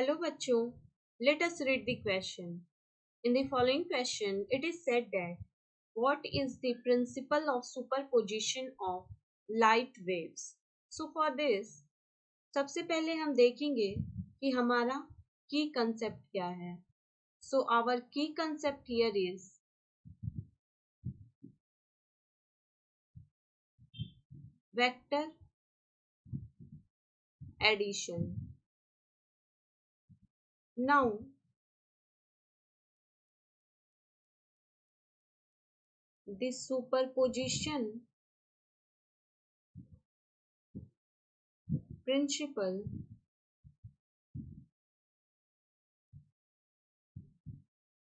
Hello bachcho, let us read the question. In the following question, it is said that what is the principle of superposition of light waves? So for this, सबसे पहले हम देखेंगे कि हमारा की concept क्या है. So our key concept here is vector addition. Now, this superposition principle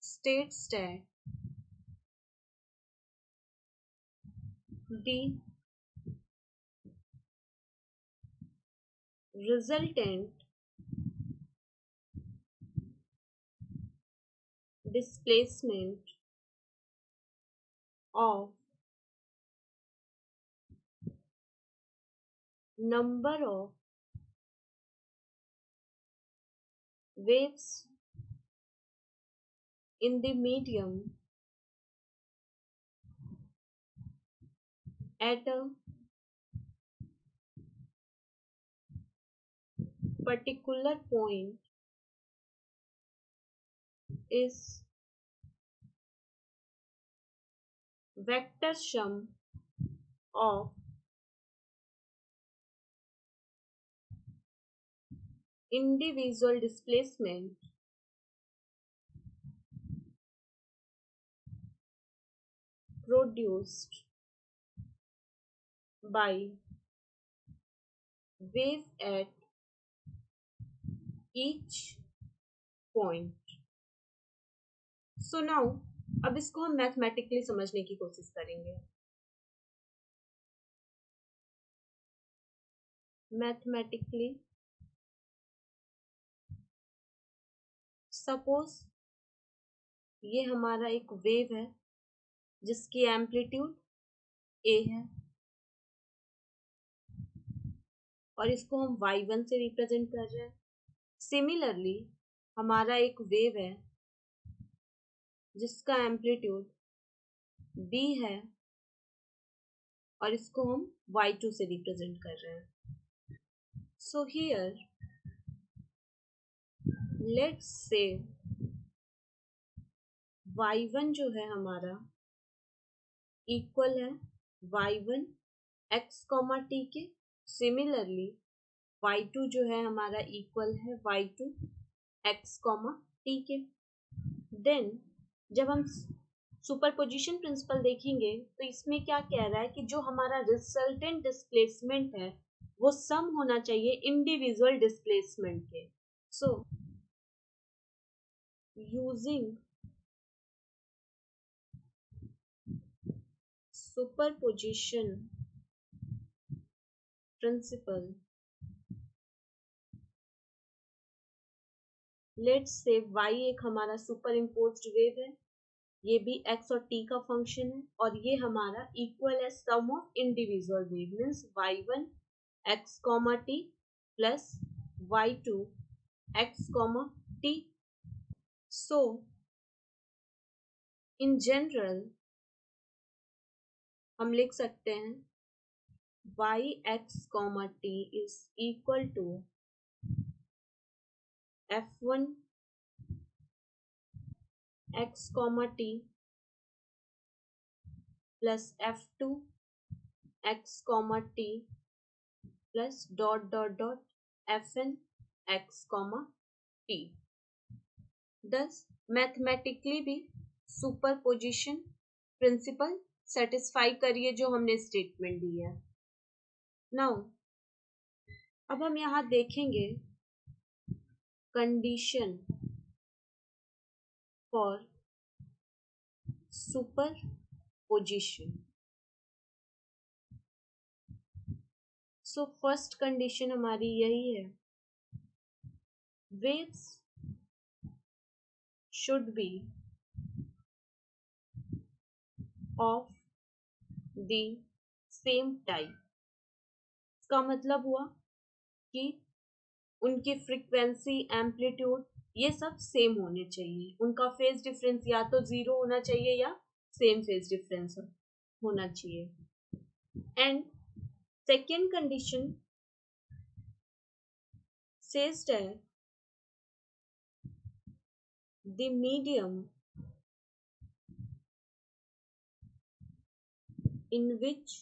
states that the resultant displacement of number of waves in the medium at a particular point is vector sum of individual displacement produced by wave at each point. So now अब इसको हम mathematically समझने की कोशिश करेंगे. Mathematically suppose ये हमारा एक वेव है जिसकी एम्पलीट्यूड ए है और इसको हम y1 से रिप्रेजेंट कर रहे हैं. सिमिलरली हमारा एक वेव है जिसका एम्पलीट्यूड b है और इसको हम y2 से रिप्रेजेंट कर रहे हैं. So here let's say y1 जो है हमारा इक्वल है y1 x कॉमा टी के. सिमिलरली y2 जो है हमारा इक्वल है y2 x कॉमा टी के. देन जब हम सुपरपोजिशन प्रिंसिपल देखेंगे तो इसमें क्या कह रहा है कि जो हमारा रिजल्टेंट डिस्प्लेसमेंट है वो सम होना चाहिए इंडिविजुअल डिस्प्लेसमेंट के. So using superposition principle let's say y एक हमारा सुपर इम्पोज्ड वेव है, ये भी x और t का फंक्शन है और ये हमारा इक्वल है sum of individual wave means y1 x comma t plus y2 x comma t. So in general हम लिख सकते हैं y x comma t is equal to f1 x comma t plus f2 x comma t plus dot dot dot fn x comma t. दस mathematically भी superposition principle satisfy करिए जो हमने statement दी है. नाउ अब हम यहां देखेंगे condition for superposition. So first condition हमारी यही है, waves should be of the same type. इसका मतलब हुआ कि उनकी फ्रीक्वेंसी, एम्पलीट्यूड, ये सब सेम होने चाहिए। उनका फेज डिफरेंस या तो 0 होना चाहिए या सेम फेज डिफरेंस होना चाहिए। And second condition says that the medium in which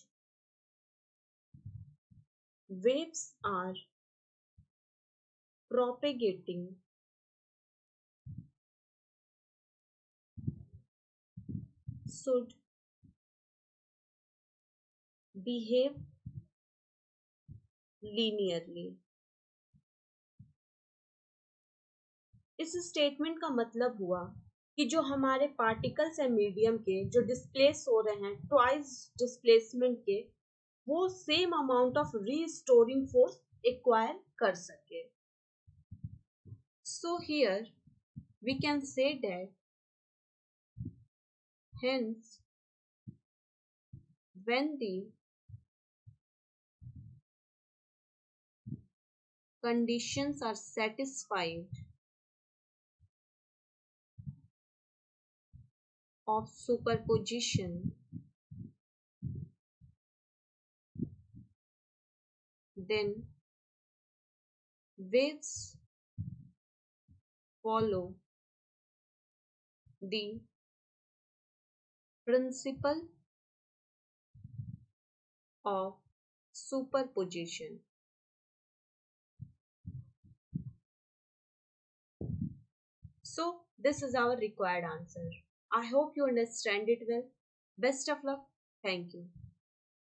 waves are propagating should behave linearly। इस स्टेटमेंट का मतलब हुआ कि जो हमारे पार्टिकल्स है मीडियम के, जो डिस्प्लेस हो रहे हैं ट्वाइस डिस्प्लेसमेंट के, वो same amount of restoring force acquire कर सके। So here we can say that hence when the conditions are satisfied of superposition, then waves follow the principle of superposition। So this is our required answer. I hope you understand it well. Best of luck. Thank you.